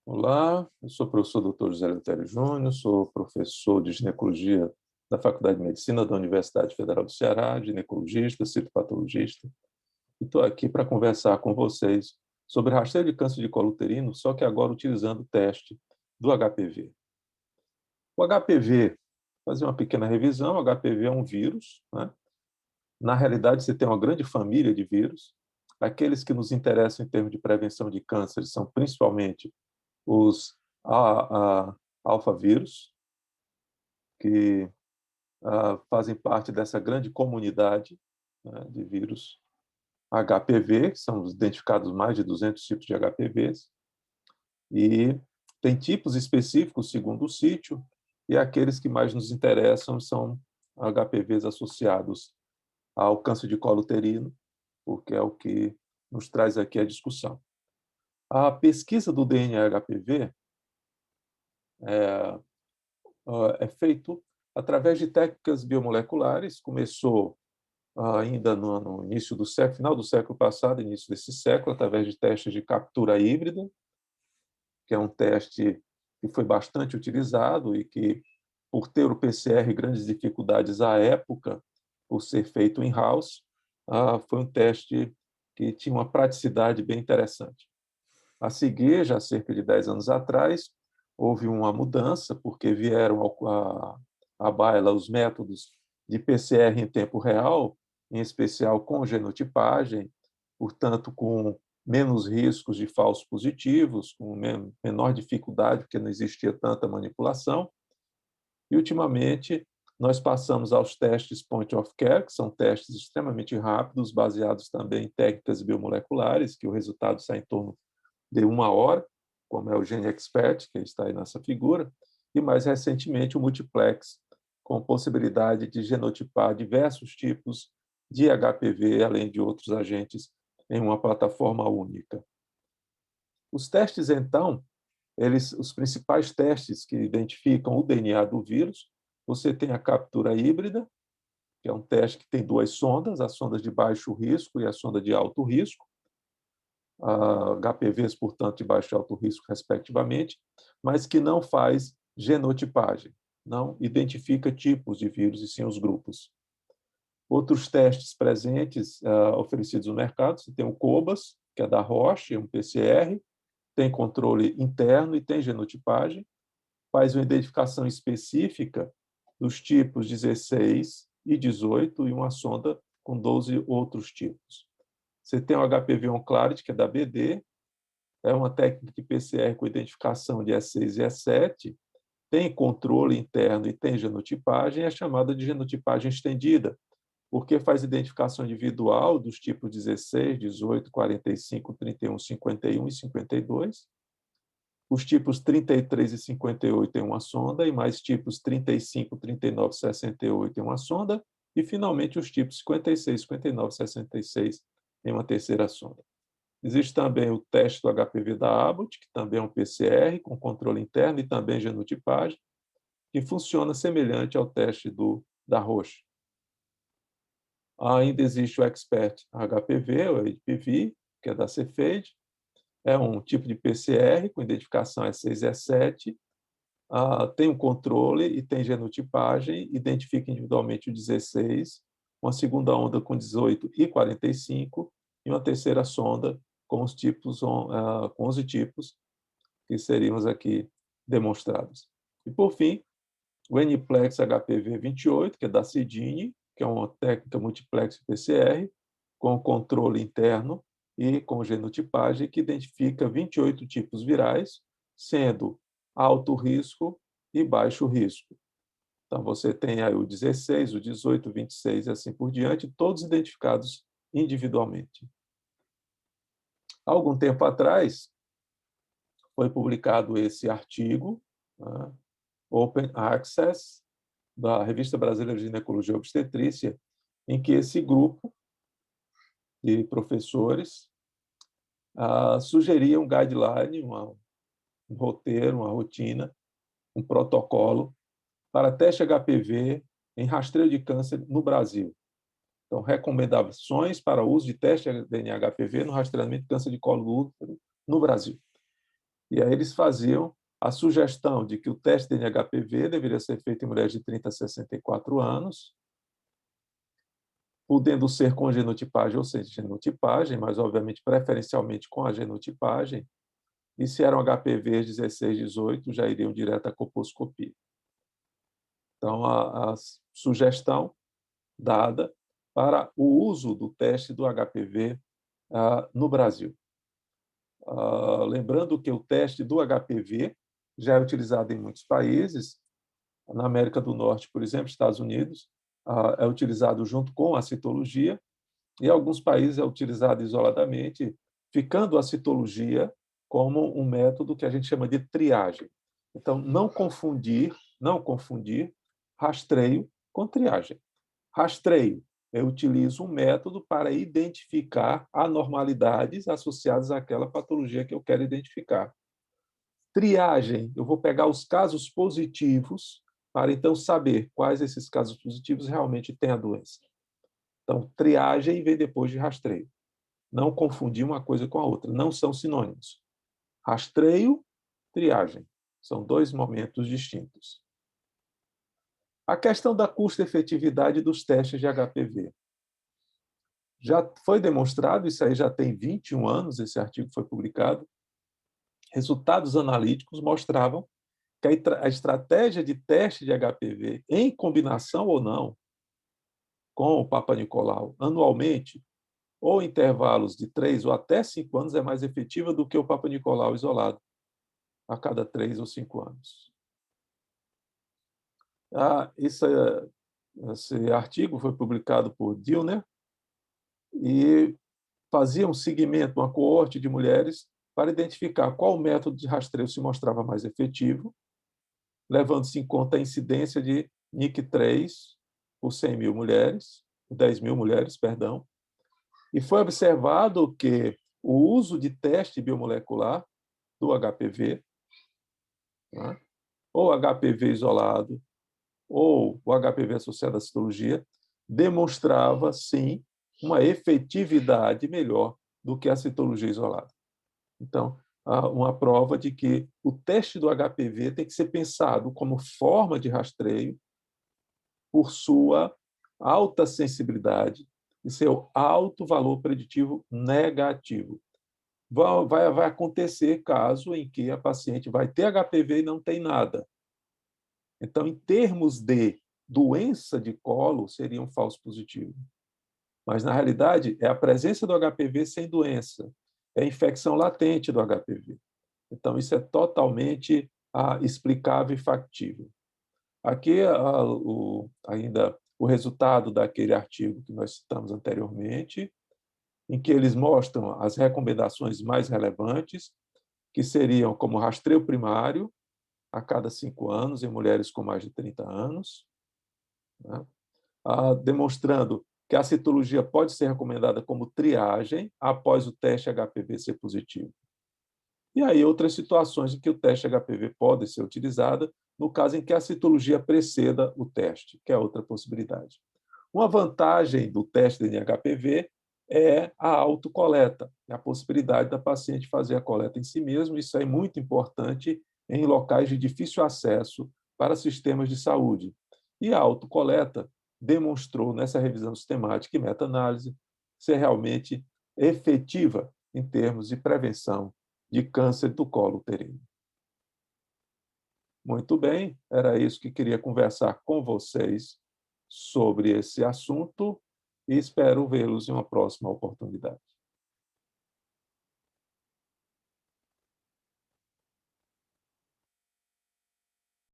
Olá, eu sou o professor Dr. José Eleutério Júnior, sou professor de ginecologia da Faculdade de Medicina da Universidade Federal do Ceará, ginecologista, citopatologista, e estou aqui para conversar com vocês sobre rastreio de câncer de colo uterino, só que agora utilizando o teste do HPV. O HPV, fazer uma pequena revisão, o HPV é um vírus, né? Na realidade, você tem uma grande família de vírus. Aqueles que nos interessam em termos de prevenção de câncer são principalmente os alfavírus, que fazem parte dessa grande comunidade, né, de vírus HPV, que são identificados mais de 200 tipos de HPVs, e tem tipos específicos segundo o sítio, e aqueles que mais nos interessam são HPVs associados ao câncer de colo uterino, porque é o que nos traz aqui a discussão. A pesquisa do DNA HPV é, é feito através de técnicas biomoleculares. Começou ainda no início do século, final do século passado, início desse século, através de testes de captura híbrida, que é um teste que foi bastante utilizado e que, por ter o PCR grandes dificuldades à época, por ser feito in-house, foi um teste que tinha uma praticidade bem interessante. A seguir, já cerca de 10 anos atrás, houve uma mudança, porque vieram à baila os métodos de PCR em tempo real, em especial com genotipagem, portanto, com menos riscos de falsos positivos, com menor dificuldade, porque não existia tanta manipulação. E, ultimamente, nós passamos aos testes point of care, que são testes extremamente rápidos, baseados também em técnicas biomoleculares, que o resultado sai em torno de 1 hora, como é o GeneXpert, que está aí nessa figura, e mais recentemente o multiplex, com possibilidade de genotipar diversos tipos de HPV, além de outros agentes, em uma plataforma única. Os testes, então, os principais testes que identificam o DNA do vírus, você tem a captura híbrida, que é um teste que tem duas sondas, as sondas de baixo risco e a sonda de alto risco, HPVs, portanto, de baixo e alto risco, respectivamente, mas que não faz genotipagem, não identifica tipos de vírus e sim os grupos. Outros testes presentes, oferecidos no mercado, você tem o COBAS, que é da Roche, um PCR, tem controle interno e tem genotipagem, faz uma identificação específica dos tipos 16 e 18 e uma sonda com 12 outros tipos. Você tem o HPV OnClarity, que é da BD, é uma técnica de PCR com identificação de E6 e E7, tem controle interno e tem genotipagem, é chamada de genotipagem estendida, porque faz identificação individual dos tipos 16, 18, 45, 31, 51 e 52. Os tipos 33 e 58 têm uma sonda, e mais tipos 35, 39 e 68 têm uma sonda, e, finalmente, os tipos 56, 59 e 66 têm uma terceira sonda. Existe também o teste do HPV da Abbott, que também é um PCR com controle interno e também genotipagem, que funciona semelhante ao teste da Roche. Ainda existe o Expert HPV, ou HPV, que é da Cepheid, é um tipo de PCR com identificação E6 e E7, tem um controle e tem genotipagem, identifica individualmente o 16, uma segunda onda com 18 e 45, e uma terceira sonda com os tipos, com 11 tipos, que seriam aqui demonstrados. E, por fim, o Nplex HPV 28, que é da Cidini, que é uma técnica multiplex PCR, com controle interno e com genotipagem, que identifica 28 tipos virais, sendo alto risco e baixo risco. Então, você tem aí o 16, o 18, o 26 e assim por diante, todos identificados individualmente. Há algum tempo atrás, foi publicado esse artigo, né, Open Access, da Revista Brasileira de Ginecologia e Obstetrícia, em que esse grupo de professores sugeria um guideline, um roteiro, uma rotina, um protocolo para teste HPV em rastreio de câncer no Brasil. Então, recomendações para o uso de teste de DNA HPV no rastreamento de câncer de colo do útero no Brasil. E aí eles faziam a sugestão de que o teste de NHPV deveria ser feito em mulheres de 30 a 64 anos, podendo ser com genotipagem ou sem genotipagem, mas, obviamente, preferencialmente com a genotipagem, e se eram HPVs 16, 18, já iriam direto à colposcopia. Então, a sugestão dada para o uso do teste do HPV no Brasil. Lembrando que o teste do HPV já é utilizado em muitos países, na América do Norte, por exemplo, Estados Unidos, é utilizado junto com a citologia, e em alguns países é utilizado isoladamente, ficando a citologia como um método que a gente chama de triagem. Então, não confundir rastreio com triagem. Rastreio, eu utilizo um método para identificar anormalidades associadas àquela patologia que eu quero identificar. Triagem, eu vou pegar os casos positivos para então saber quais esses casos positivos realmente têm a doença. Então, triagem vem depois de rastreio. Não confundir uma coisa com a outra, não são sinônimos. Rastreio, triagem, são dois momentos distintos. A questão da custo-efetividade dos testes de HPV. Já foi demonstrado, isso aí já tem 21 anos, esse artigo foi publicado, resultados analíticos mostravam que a estratégia de teste de HPV, em combinação ou não com o Papa Nicolau, anualmente, ou intervalos de 3 ou até 5 anos, é mais efetiva do que o Papa Nicolau isolado, a cada 3 ou 5 anos. Esse artigo foi publicado por Dillner e fazia um segmento, uma coorte de mulheres, para identificar qual método de rastreio se mostrava mais efetivo, levando-se em conta a incidência de NIC3 por 100 mil mulheres, 10 mil mulheres, perdão, e foi observado que o uso de teste biomolecular do HPV, né, ou HPV isolado, ou o HPV associado à citologia, demonstrava, sim, uma efetividade melhor do que a citologia isolada. Então, há uma prova de que o teste do HPV tem que ser pensado como forma de rastreio por sua alta sensibilidade e seu alto valor preditivo negativo. Vai acontecer caso em que a paciente vai ter HPV e não tem nada. Então, em termos de doença de colo, seria um falso positivo. Mas, na realidade, é a presença do HPV sem doença, é a infecção latente do HPV. Então, isso é totalmente explicável e factível. Aqui, ainda o resultado daquele artigo que nós citamos anteriormente, em que eles mostram as recomendações mais relevantes, que seriam como rastreio primário, a cada 5 anos, em mulheres com mais de 30 anos, né? Demonstrando que a citologia pode ser recomendada como triagem após o teste HPV ser positivo. E aí outras situações em que o teste HPV pode ser utilizado, no caso em que a citologia preceda o teste, que é outra possibilidade. Uma vantagem do teste de HPV é a autocoleta, a possibilidade da paciente fazer a coleta em si mesma. Isso é muito importante em locais de difícil acesso para sistemas de saúde. E a autocoleta demonstrou, nessa revisão sistemática e meta-análise, ser realmente efetiva em termos de prevenção de câncer do colo uterino. Muito bem, era isso que queria conversar com vocês sobre esse assunto e espero vê-los em uma próxima oportunidade.